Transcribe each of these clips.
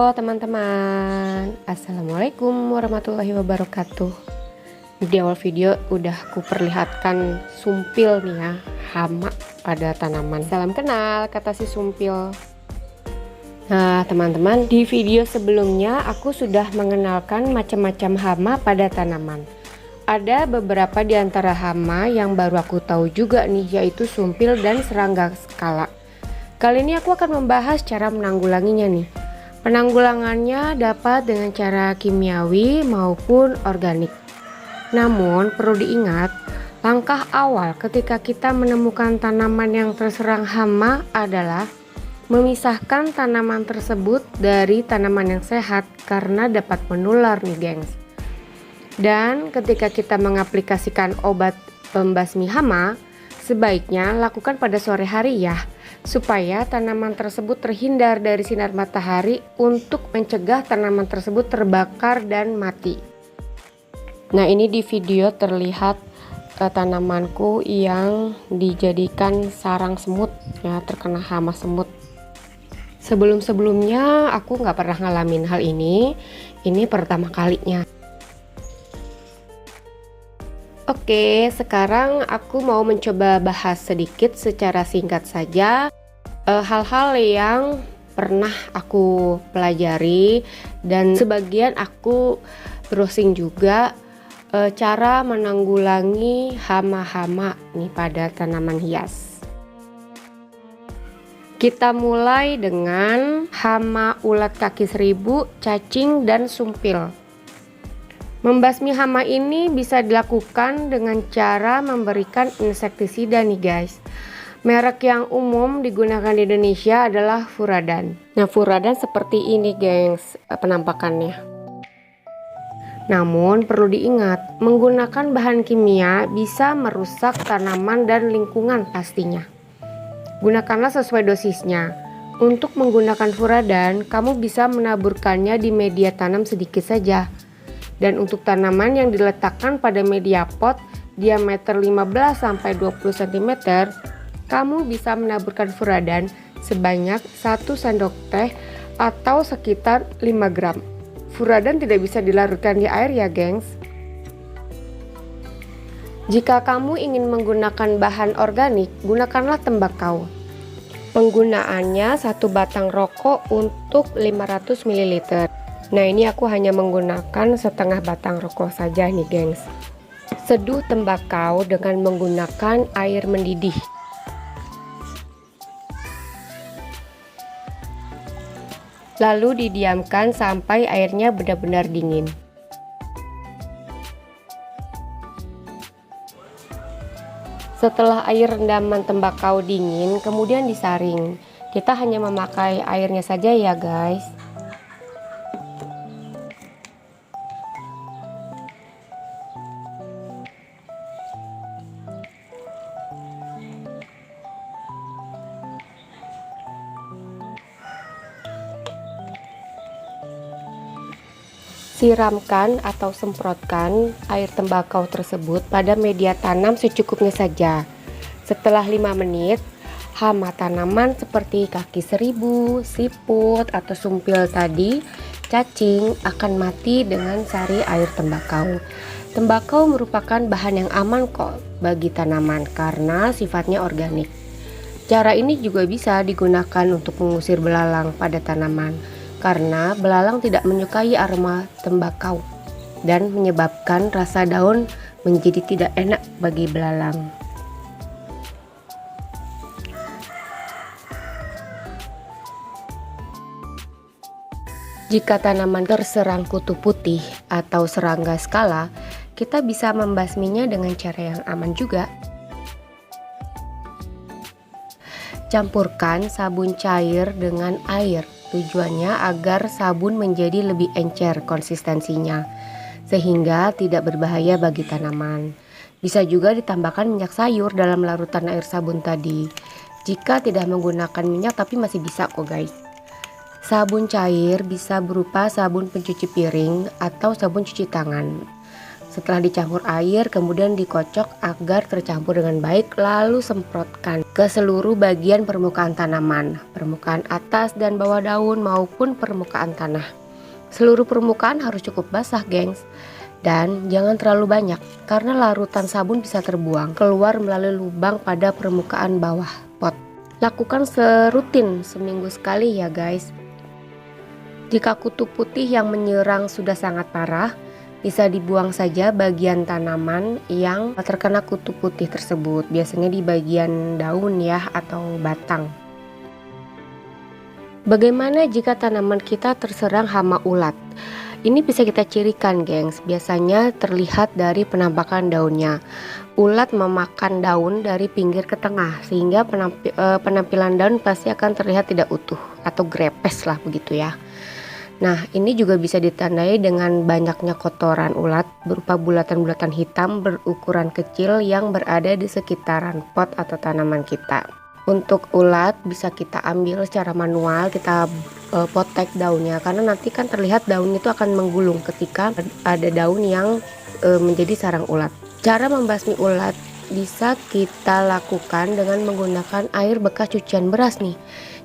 Halo teman-teman, Assalamualaikum warahmatullahi wabarakatuh. Di awal video udah kuperlihatkan sumpil nih ya, hama pada tanaman. Salam kenal kata si sumpil. Nah teman-teman, di video sebelumnya aku sudah mengenalkan macam-macam hama pada tanaman. Ada beberapa di antara hama yang baru aku tahu juga nih, yaitu sumpil dan serangga skala. Kali ini aku akan membahas cara menanggulanginya nih. Penanggulangannya dapat dengan cara kimiawi maupun organik. Namun perlu diingat, langkah awal ketika kita menemukan tanaman yang terserang hama adalah memisahkan tanaman tersebut dari tanaman yang sehat karena dapat menular nih gengs. Dan ketika kita mengaplikasikan obat pembasmi hama, sebaiknya lakukan pada sore hari ya, supaya tanaman tersebut terhindar dari sinar matahari untuk mencegah tanaman tersebut terbakar dan mati. Nah ini di video terlihat tanamanku yang dijadikan sarang semut ya, terkena hama semut. Sebelumnya aku nggak pernah ngalamin hal ini pertama kalinya. Oke, sekarang aku mau mencoba bahas sedikit secara singkat saja hal-hal yang pernah aku pelajari dan sebagian aku browsing juga cara menanggulangi hama-hama nih pada tanaman hias. Kita mulai dengan hama ulat kaki seribu, cacing, dan sumpil. Membasmi hama ini bisa dilakukan dengan cara memberikan insektisida nih guys. Merek yang umum digunakan di Indonesia adalah Furadan. Nah Furadan seperti ini gengs penampakannya. Namun perlu diingat, menggunakan bahan kimia bisa merusak tanaman dan lingkungan pastinya. Gunakanlah sesuai dosisnya. Untuk menggunakan Furadan, kamu bisa menaburkannya di media tanam sedikit saja. Dan untuk tanaman yang diletakkan pada media pot diameter 15-20 cm, kamu bisa menaburkan Furadan sebanyak 1 sendok teh atau sekitar 5 gram. Furadan tidak bisa dilarutkan di air ya gengs. Jika kamu ingin menggunakan bahan organik, gunakanlah tembakau. Penggunaannya 1 batang rokok untuk 500 ml. Nah ini aku hanya menggunakan setengah batang rokok saja nih gengs. Seduh tembakau dengan menggunakan air mendidih. Lalu didiamkan sampai airnya benar-benar dingin. Setelah air rendaman tembakau dingin, kemudian disaring. Kita hanya memakai airnya saja ya guys. Siramkan atau semprotkan air tembakau tersebut pada media tanam secukupnya saja. Setelah 5 menit, hama tanaman seperti kaki seribu, siput, atau sumpil tadi, cacing akan mati dengan sari air tembakau. Tembakau merupakan bahan yang aman kok bagi tanaman karena sifatnya organik. Cara ini juga bisa digunakan untuk mengusir belalang pada tanaman. Karena belalang tidak menyukai aroma tembakau dan menyebabkan rasa daun menjadi tidak enak bagi belalang. Jika tanaman terserang kutu putih atau serangga skala, kita bisa membasminya dengan cara yang aman juga. Campurkan sabun cair dengan air. Tujuannya agar sabun menjadi lebih encer konsistensinya, sehingga tidak berbahaya bagi tanaman. Bisa juga ditambahkan minyak sayur dalam larutan air sabun tadi. Jika tidak menggunakan minyak tapi masih bisa kok guys. Sabun cair bisa berupa sabun pencuci piring atau sabun cuci tangan. Setelah dicampur air, kemudian dikocok agar tercampur dengan baik, lalu semprotkan ke seluruh bagian permukaan tanaman, permukaan atas dan bawah daun maupun permukaan tanah. Seluruh permukaan harus cukup basah, gengs. Dan jangan terlalu banyak, karena larutan sabun bisa terbuang keluar melalui lubang pada permukaan bawah pot. Lakukan serutin seminggu sekali ya guys. Jika kutu putih yang menyerang sudah sangat parah, bisa dibuang saja bagian tanaman yang terkena kutu putih tersebut, biasanya di bagian daun ya atau batang. Bagaimana jika tanaman kita terserang hama ulat? Ini bisa kita cirikan, gengs. Biasanya terlihat dari penampakan daunnya. Ulat memakan daun dari pinggir ke tengah, sehingga penampilan daun pasti akan terlihat tidak utuh atau grepes lah begitu ya. Nah, ini juga bisa ditandai dengan banyaknya kotoran ulat berupa bulatan-bulatan hitam berukuran kecil yang berada di sekitaran pot atau tanaman kita. Untuk ulat bisa kita ambil secara manual, kita potek daunnya, karena nanti kan terlihat daun itu akan menggulung ketika ada daun yang menjadi sarang ulat. Cara membasmi ulat bisa kita lakukan dengan menggunakan air bekas cucian beras nih.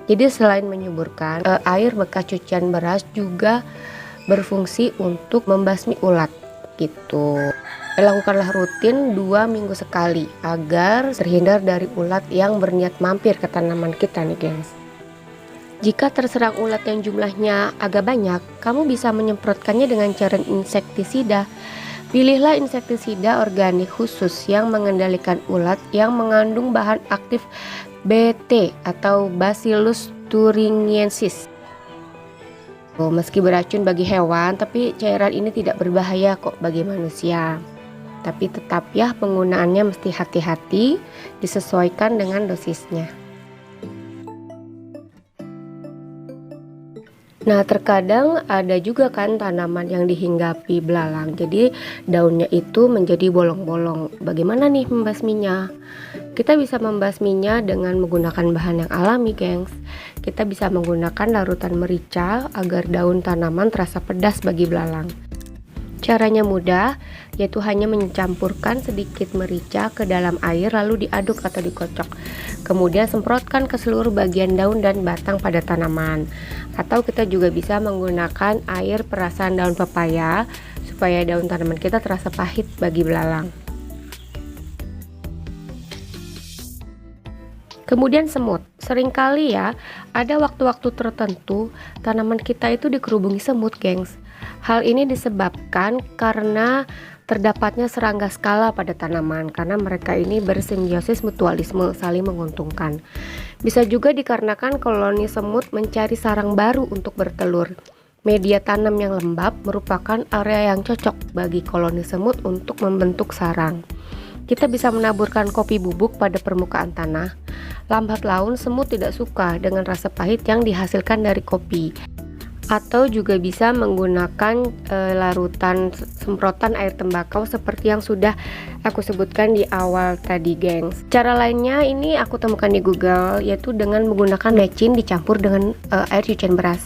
Jadi selain menyuburkan, air bekas cucian beras juga berfungsi untuk membasmi ulat gitu. Lakukanlah rutin 2 minggu sekali agar terhindar dari ulat yang berniat mampir ke tanaman kita nih gengs. Jika terserang ulat yang jumlahnya agak banyak, kamu bisa menyemprotkannya dengan cara insektisida. Pilihlah insektisida organik khusus yang mengendalikan ulat yang mengandung bahan aktif BT atau Bacillus thuringiensis. Meski beracun bagi hewan, tapi cairan ini tidak berbahaya kok bagi manusia. Tapi tetap ya, penggunaannya mesti hati-hati, disesuaikan dengan dosisnya. Nah, terkadang ada juga kan tanaman yang dihinggapi belalang, jadi daunnya itu menjadi bolong-bolong. Bagaimana nih membasminya? Kita bisa membasminya dengan menggunakan bahan yang alami, gengs. Kita bisa menggunakan larutan merica agar daun tanaman terasa pedas bagi belalang. Caranya mudah, yaitu hanya mencampurkan sedikit merica ke dalam air lalu diaduk atau dikocok. Kemudian semprotkan ke seluruh bagian daun dan batang pada tanaman. Atau kita juga bisa menggunakan air perasan daun pepaya supaya daun tanaman kita terasa pahit bagi belalang. Kemudian semut. Seringkali ya, ada waktu-waktu tertentu tanaman kita itu dikerubungi semut, gengs. Hal ini disebabkan karena terdapatnya serangga skala pada tanaman, karena mereka ini bersimbiosis mutualisme, saling menguntungkan. Bisa juga dikarenakan koloni semut mencari sarang baru untuk bertelur. Media tanam yang lembab merupakan area yang cocok bagi koloni semut untuk membentuk sarang. Kita bisa menaburkan kopi bubuk pada permukaan tanah. Lambat laun semut tidak suka dengan rasa pahit yang dihasilkan dari kopi. Atau juga bisa menggunakan larutan semprotan air tembakau seperti yang sudah aku sebutkan di awal tadi, gengs. Cara lainnya ini aku temukan di Google, yaitu dengan menggunakan mecin dicampur dengan air cucian beras.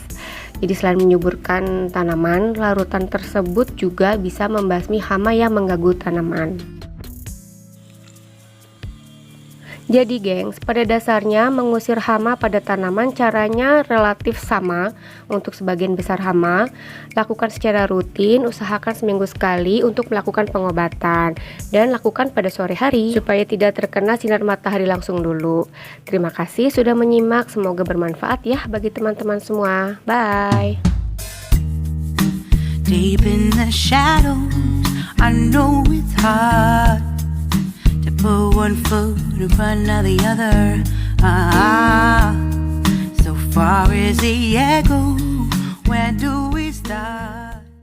Jadi selain menyuburkan tanaman, larutan tersebut juga bisa membasmi hama yang mengganggu tanaman. Jadi gengs, pada dasarnya mengusir hama pada tanaman caranya relatif sama untuk sebagian besar hama. Lakukan secara rutin, usahakan seminggu sekali untuk melakukan pengobatan. Dan lakukan pada sore hari supaya tidak terkena sinar matahari langsung dulu. Terima kasih sudah menyimak, semoga bermanfaat ya bagi teman-teman semua. Bye! Deep in the shadows, I know it's hard to put one foot in front of the other. So far as the echo, where do